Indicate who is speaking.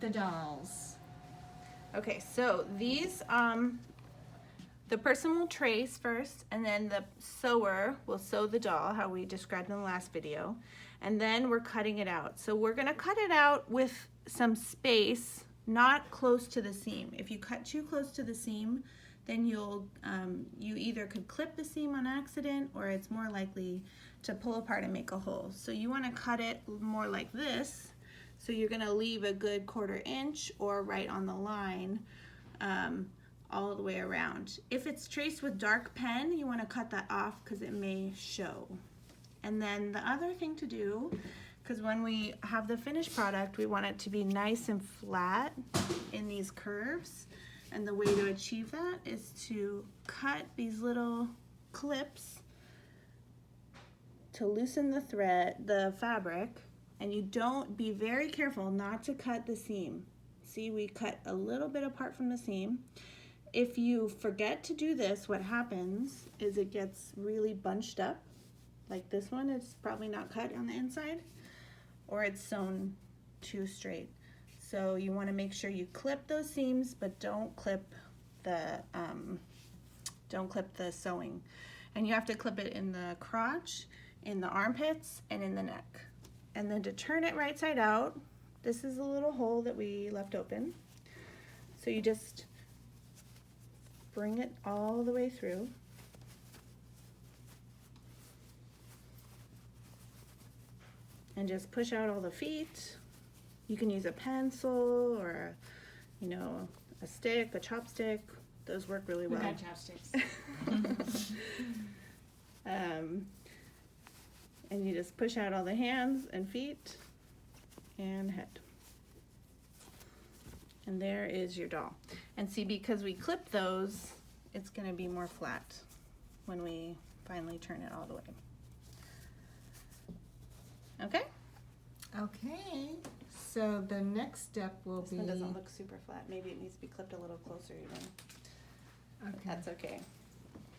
Speaker 1: the dolls.
Speaker 2: Okay, so these, the person will trace first, and then the sewer will sew the doll, how we described in the last video, and then we're cutting it out. So we're gonna cut it out with some space, not close to the seam. If you cut too close to the seam, then you either could clip the seam on accident, or it's more likely to pull apart and make a hole. So you wanna cut it more like this. So you're gonna leave a good 1/4 inch or right on the line all the way around. If it's traced with dark pen, you wanna cut that off because it may show. And then the other thing to do, because when we have the finished product, we want it to be nice and flat in these curves. And the way to achieve that is to cut these little clips to loosen the thread, the fabric. And you don't, be very careful not to cut the seam. See, we cut a little bit apart from the seam. If you forget to do this, what happens is it gets really bunched up. Like this one, it's probably not cut on the inside, or it's sewn too straight. So you want to make sure you clip those seams, but don't clip the sewing. And you have to clip it in the crotch, in the armpits, and in the neck. And then to turn it right side out, this is a little hole that we left open. So you just bring it all the way through. And just push out all the feet. You can use a pencil or, you know, a stick, a chopstick. Those work really well.
Speaker 1: We got chopsticks.
Speaker 2: And you just push out all the hands and feet and head. And there is your doll. And see, because we clip those, it's going to be more flat when we finally turn it all the way. Okay?
Speaker 1: Okay, so the next step will
Speaker 2: This
Speaker 1: be...
Speaker 2: one doesn't look super flat. Maybe it needs to be clipped a little closer even.
Speaker 1: Okay.
Speaker 2: That's okay.